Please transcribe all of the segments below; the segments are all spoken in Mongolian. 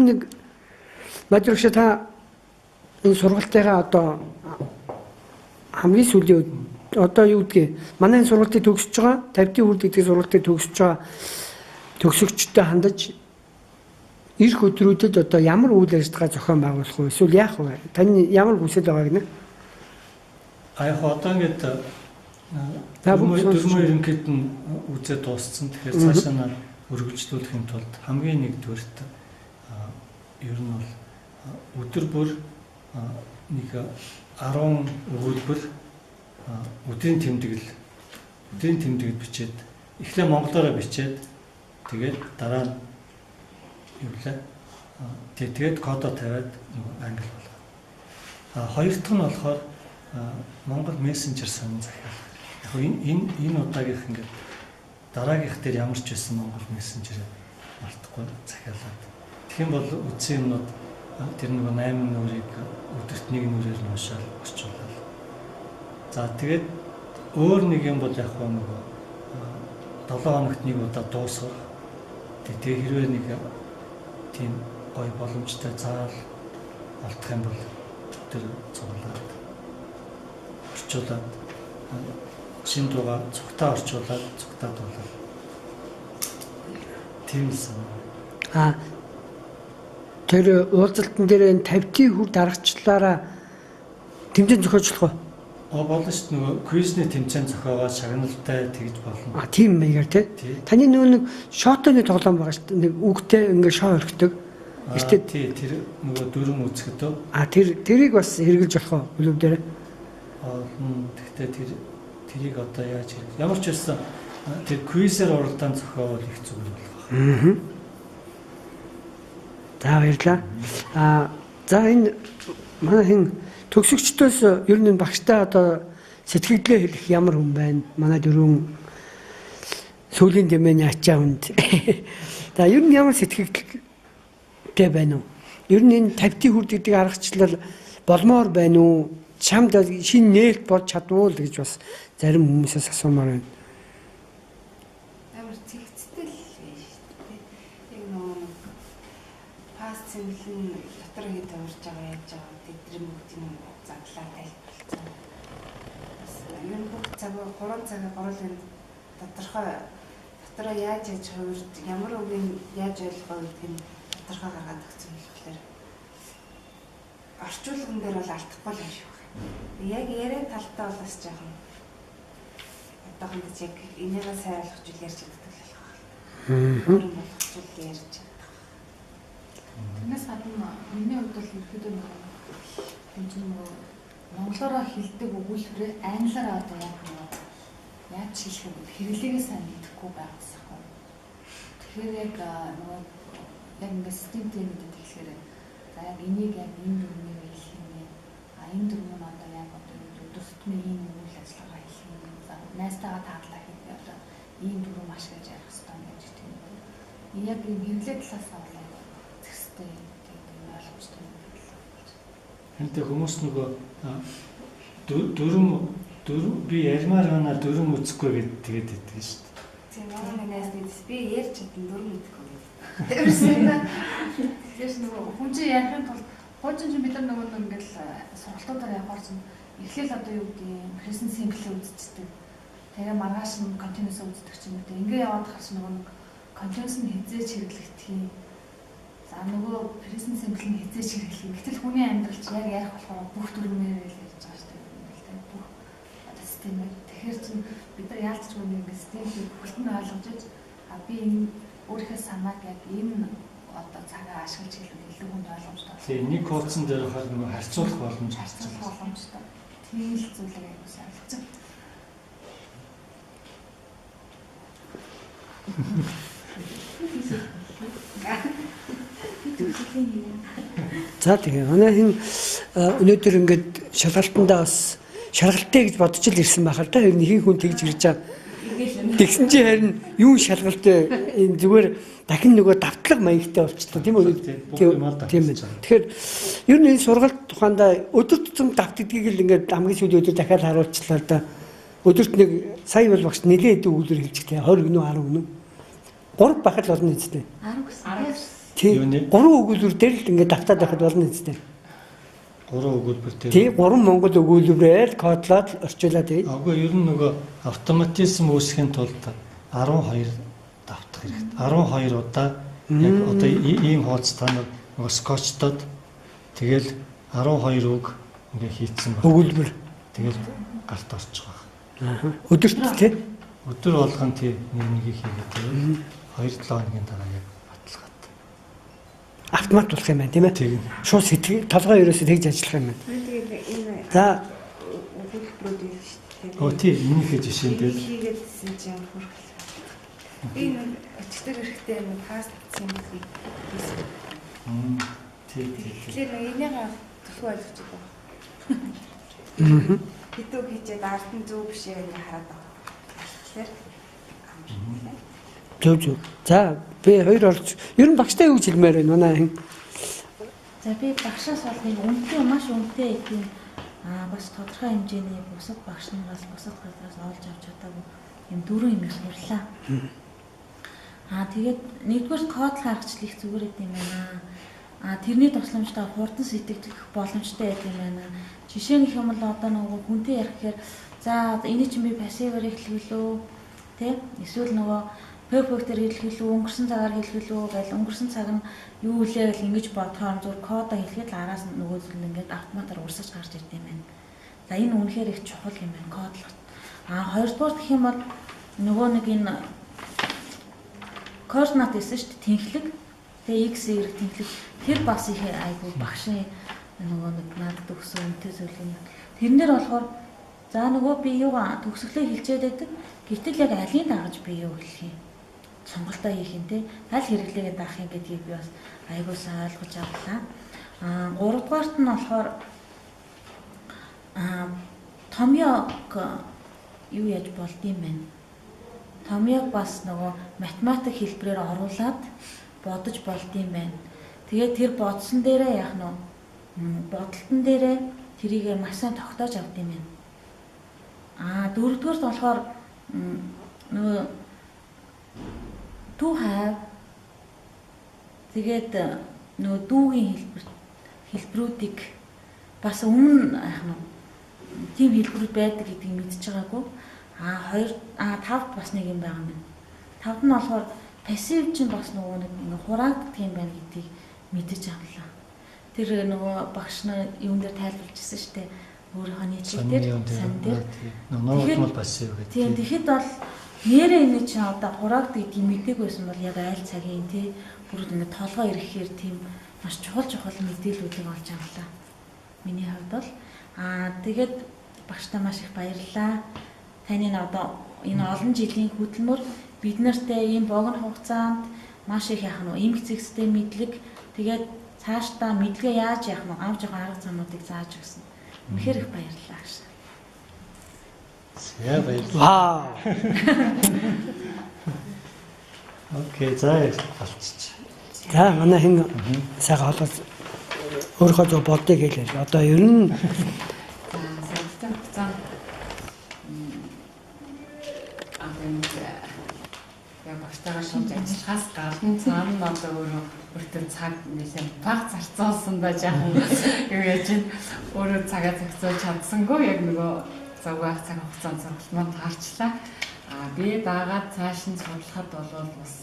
нэг Мадурагш та энэ сургалтынхаа одоо хамгийн сүүлийн одоо юу гэдгийг манай сургалтыг төгсөж байгаа 50-ийн хүрд гэдэг сургалтыг төгсөж байгаа төгсөгчтэй хандаж ирэх өдрүүдэд одоо ямар үйл ажиллагаа зохион байгуулах вэ? Эсвэл яах вэ? Таны ямар хүсэл байгаа гэнэ? Яг одоо ингээд дөрмөө ерөнхийд нь үзээ дууссан. Тэгэхээр цаашаа нь өргөжлүүлэхийн тулд хамгийн нэгдүгээрт ер нь бол өдөр бүр нэг 10 өгүүлбэр өдрийн тэмдэглэл бичээд эхлээ монголоор бичээд тэгээд дараа нь юу лээ тэгээд кодоо тавиад англи болгоо. Хоёр дахь нь болохоор Монгол мессенжер сонин захиалга. Яг энэ удаагийнх ингээд дараагийнх дээр ямар ч байсан Монгол мессенжер мартахгүй захиалаад. Тэгэх юм бол үдсэн юмнууд тэр нэг 8 нүрийг өдөрт нэг нүрээр нь уушаал орчуулаад. За тэгээд өөр нэг юм бол яг нөгөө 7 хоногт нэг удаа дуусгах. Тэгээд хэрвээ нэг тийм гоё боломжтой заал алдах юм бол тэр цуглаад орчуулад шин дугаар цогтаа орчуулад цогтаа дуулаад тийм сан. Тэр уулзалтан дээр энэ 50-ийн хүрд дарагчлаараа тэмцээн зохиочлох уу? Болно шүү дээ. Нөгөө квизний тэмцээн зохиогоод шагналтай тэгж болно. Тийм маягаар тий. Таны нэг шотоны тоглоом байгаа шүү дээ. Нэг үгтэй ингээ шоо өргөдөг. Эртээ тий тэр нөгөө дүрм үзэхдөө. Тэрийг бас хэрэгжилж болох уу бүлэв дээр? Гэхдээ тэрийг одоо яаж хэрэг. Ямар ч байсан тэр квизээр уралдаан зохиовол их зүгээр болох. За баярлалаа. За энэ манай төгсөгчдөөс ер нь багштай одоо сэтгэлдээ хэлэх ямар хүн байна? Манай дөрвөн сүүлийн дэмэний ачаа хүнд. За ер нь ямар сэтгэлдээ байна уу? Ер нь энэ 50-ийн хүрд гэдэг аргачлал болмоор байна уу? Чамд шинэ нээлт болж чадвал гэж бас зарим хүмүүсээс асуумаар байна. Амар цэгцтэй л байна шүү дээ. Яг нөгөө паст символ нь дотор хэд урж байгаа яаж байгаа тэдний бүгдийн задлаа тайлбарласан. Ер нь бүх цаг 3 цагаар гурлын тодорхой дотороо яаж хувирд ямар үгийг яаж ойлгоо гэдгийг тодорхой гаргаад өгсөн болохоор орчуулган дээр бол алдахгүй л юм шиг байна. Яг яриа талтай бол бас жоохон одоохонд яг энийгээ сайн ойлгож үл ярьж чаддаг л байна. Өөр юм болгож үл ярьж чаддаг. Тэрнээс гадна миний хувьд бол ерөөдөө нөгөө монголоор хэлдэг өгүүлбэрээ англиараа одоо яаж хэлэх юм бэ? Хэрэглээгээ сайн мэдэхгүй байгаас хаа. Тэгэхээр яг нөгөө яг ингэ системтэй мэдээд хэлэхээр за яг энийг яг энэ дүрмээр хэлэх юм бэ? Энэ дүрм нь одоо яг одоо өдөртний ийм үйл ажиллагаа хэлэх юм. За найстайгаа таадлаа гэдэг одоо ийм дүрм маш гэж ярих хэрэгтэй гэж тийм. Яг энэ хэрэглээ талаас нь бол зэхстэй тийм ойлгомжтой юм байна. Хэнтэй хүмүүс нөгөө дүрм би ярмаар байна дүрм үзэхгүй гэдэг тэгээд идэв шүү дээ. Тийм манай найз би ярьж чадсан дүрм үзэхгүй гэдэг. Тэрс нөгөө хүн чинь ярихын тулд хуучин чинь бид нар нөгөө ингээл сургалтуудаар явахаар чинь эхлээл одоо юу гэдэг юм present simple үздэг. Тэгээ маргааш нь continuous үздэг ч юм уу. Ингээ яваад хаш нөгөө continuous нь хязгаарч хэрэглэгдэх юм. За нөгөө present simple нь хязгаарч хэрэглэх. Гэтэл хүний амьдрал чинь яг ярих болохоор бүх дүрмээр л ярьж байгаа шүү дээ. Бүх одоо системээр. Тэгэхээр чинь бид нар яалтчгүй нэг системийг бүхэлд нь ойлгож би энэ өөрийнхөө санааг яг энэ одоо цагаа ашиглаж хэлэх илүү хүнд ойлгомжтой. Тийм нэг кодсон дээр хаа нөгөө харьцуулах боломжтой. Тийм л зүйлээ яг сайн ойлгоцсон. За тэгээ манай өнөөдөр ингээд шалгалтандаа бас шалгалттай гэж бодож л ирсэн байхаа та нэг хүн тэгж ирж байгаа. Тэгсэн чинь харин юу шалгалтай зүгээр дахин нөгөө давтлага маягтай болчихлоо тийм үү? Тийм ээ. Тэгэхээр ер нь энэ сургалт тухайдаа өдөр тутам давтдгийг л ингээд хамгийн сүүлийн өдөр дахиад харуулчлаа да. Өдөрт нэг сая бол багш нэлээд өгүүлбэр хэлж байгаа 20 гинөө 10 гинөө 3 бахад болно үстэй. 10 гэсэн. Юуны 3 өгүүлбэр дээр л ингээд давтаад байхад болно үстэй. 3 өгүүлбэр дээр. Тий 3 монгол өгүүлбэрээр кодлоод орчуулаад тий. Агүй ер нь нөгөө автоматизм үүсгэхийн тулд 12 давтах хэрэгтэй. 12 удаа яг одоо ийм хуудас та нөгөө скотчтод тэгэл 12 үг ингээ хийцэн байна. Өгүүлбэр. Тэгэл гарт орчих واخ. Өдөрт тий. Өдөр болгон тий нэгийг хийгээд тэгэл 2-7 хоногийн дараа яг баталгаад. Автомат болох юм байна тийм ээ. Тийм. Шууд сэтгэл толгой ерөөсөө тэгж ажиллах юм байна. Тэгээд энэ За өгүүлбэрүүд юм шүү дээ. Оо тий энийхээ жишээн дээр хийгээдсэн чинь хөрх. Би нэг өчтөр эрэхтэй нэг хаас татсан юм би. тий. Тэгэхээр энийг төлөв ойлгож байгаа. Хэдүү хийчээд ард нь зөв биш яг хараад байгаа. Тэгэхээр зөв. За би хоёр орч. Ер нь багштай юу гэж хэлмээр байна манай хин. За би багшаас бол нэг үнэтэй маш үнэтэй эдийн бас тодорхой хэмжээний бусад багш нараас бусад газраас олж авч чадаагүй юм 4 юм сурлаа. Тэгээд нэгдүгээр код харгачлал их зүгээр байт юм байна. Тэрний тусламжтай хурдан сэтгэх боломжтой байт юм байна. Жишээ нь их юм л одоо нөгөө хүнтэй яриххээр за энийг чинь би пассиваар хэлгэлөө тий эсвэл нөгөө перфектээр хэлгэлөө өнгөрсөн цагаар хэлгэлөө гэл өнгөрсөн цаг нь юу үлээ гэл ингэж бодохоор зүгээр кодоо хэлгээд л араас нь нөгөө зүйл ингээд автоматар урсаж гарч ирд юм байна. За энэ үнэхээр их чухал юм байна кодлох. Хоёрдугаар гэх юм бол нөгөө нэг энэ координат гэсэн шүү дээ тэнхлэг. Тэгээ x y тэнхлэг тэр бас их айгүй багшийн нөгөө нэг надад өгсөн үнэтэй зүйл юм. Тэрнэр болохоор за нөгөө би юугаа төгсгөлөө хэлчихэд байдаг. Гэтэл яг алийг дагаж би юу хэлэх юм? Сонголтоо хийх юм те. Аль хэрэглээгээ даах юм гэдгийг би бас айгүй сайн ойлгож авлаа. 3 дугаарт нь болохоор томьёог юу яаж болд юм бэ? Томьёог бас нөгөө математик хэлбэрээр оруулаад бодож болд юм байна. Тэгээд тэр бодсон дээрээ яах нь бодолтон дээрээ тэрийг маш сайн тогтоож авд юм байна. Дөрөвдүгээрт болохоор нөгөө to have тэгээд нөгөө дүүгийн хэлбэрүүдийг бас өмнө яах нь тийм хэлбэрүүд байдаг гэдгийг мэдчихэж байгаагүй. 5-д бас нэг юм байгаа юм. 5-д нь болохоор пассив чинь бас нөгөө нэг хураагддаг юм байна гэдгийг мэдэж авлаа. Тэр нөгөө багш нар юун дээр тайлбарлажсэн шүү дээ. Өөрийнхөө нийтлэг дээр сан дээр ногоон бол пассив гэдэг. Тийм тэгэхэд бол нэрээ энэ чинь одоо хураагддаг гэдгийг мэдээгүй байсан бол яг айл цагийн тий бүр ингэ толгой ирэхээр тийм маш чухал мэдээллүүдийг олж авлаа. Миний хувьд бол тэгээд багштай маш их баярлалаа. Таны одоо энэ олон жилийн хөдөлмөр бид нартай ийм богино хугацаанд маш их яах нь эмх зэгстэй мэдлэг тэгээд цаашдаа мэдлэгээ яаж яах нь авч явах арга замуудыг зааж өгсөн. Үнэхээр их баярлалаа. За баярлалаа. Вау. Окей, за болчих. За манай хин сайхан холбоо өөрийнхөө зөв боддыг хэлээ. Одоо ер нь санагдсан хугацаанд яг багтаагаар шууд ажиллахаас гадна цаана нь одоо өөрөө өөртөө цаг нэлээд баг зарцуулсан да жаахан юу яаж өөрөө цагаа зохицуулж чадсангүй яг нөгөө завгаах цаг хугацаанд сургалт маань таарчлаа. Би дагаад цааш нь сурлахад бол бас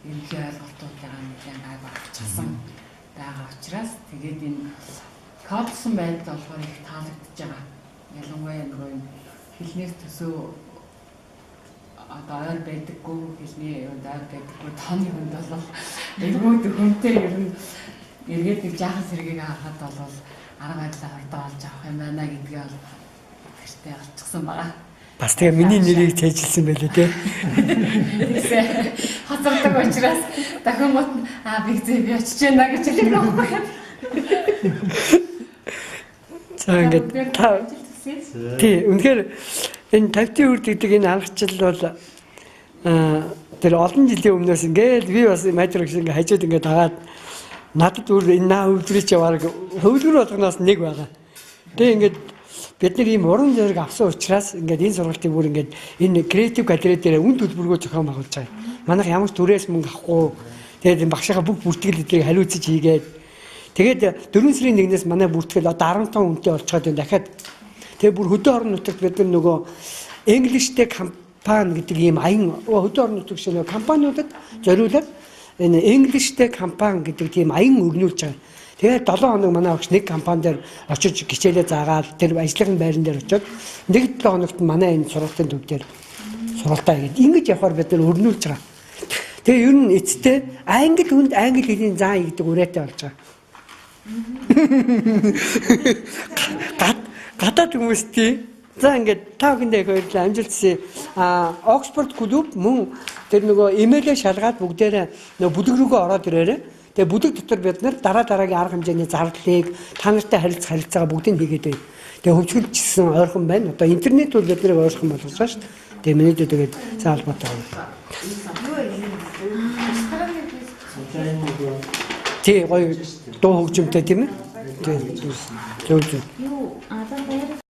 ерөнхий ойлголтуудаа нэлээд гайг авчихсан байгаа учраас тэгээд энэ кодсон байдал болохоор их таалагдж байгаа. Ялангуяа нөгөө хэлнээс төсөө одоо ойр байдаггүй хэлний юунд ойр байдаггүй тооны хүнд бол эргүүд хүнтэй ер нь эргээд нэг жаахан сэргийг харахад бол арга барилаа хордоо олж авах юм байна гэдгээ бол гэртээ олчихсан байгаа. бас тэгээ миний нэрийг цээжилсэн байлээ тий. Тэгсээ хацардаг учраас дахин гот би би очиж байна гэж хэлэх байхгүй. За ингээд тий үнэхээр энэ 50-ийн үрд гэдэг энэ аргачлал бол тэр олон жилийн өмнөөс ингээд би бас материал ингээд хажууд ингээд дагаад надад өөр энэ хөвлөрч яваар хөвлөр болгоноос нэг байгаа. Тэгээ ингээд бид нар ийм уран зориг авсан учраас ингээд энэ сургалтыг бүр ингээд энэ креатив галерей дээр үн төлбөргөө зохион байгуулж байгаа. Манайх ямар ч түрээс мөнгө авахгүй Тэгээд багшаага бүх бүртгэл эдрийг хариуцж хийгээд тэгээд 4 сарын 1-ээс манай бүртгэл одоо 15 хүнтэй болцоод байна дахиад. Тэгээд бүр хөдөө орон нутагт бид нар нөгөө English-тэй компани гэдэг ийм аян хөдөө орон нутаг шиг нөгөө компаниудад зориулаад энэ English-тэй компани гэдэг тийм аян өрнүүлж байгаа. Тэгээд 7 хоног манай багш нэг компани дээр очиж гिचээлээ заагаад тэр ажлын байран дээр очиод нэг 7 хоногт манай энэ сургалтын төв дээр сургалтаа хийгээд ингэж явахаар бид нар өрнүүлж байгаа. Тэгээ ер нь эцтэй англи хүнд англи хэлний заа гэдэг үрээтэй болж байгаа. Гадаад хүмүүс тий. За ингээд та бүхэндээ баярлалаа. Амжилтсаа Оксфорд клуб мөн тэр нөгөө имэйлээ шалгаад бүгдээрээ нөгөө бүлэг рүүгээ ороод ирээрээ. Тэгээ бүлэг дотор бид нар дараагийн арга хэмжээний зарлалыг та нартай харилцаагаа бүгдийг хийгээд байна. Тэгээ хөгжүүлжсэн ойрхон байна. Одоо интернет бол бид нарыг ойрхон болгож байгаа шүү дээ. Тэгээ минийдээ тэгээд цаа албатай байна. Тий гоё дуу хөгжимтэй тийм ээ. Тий. Юу одоо баяр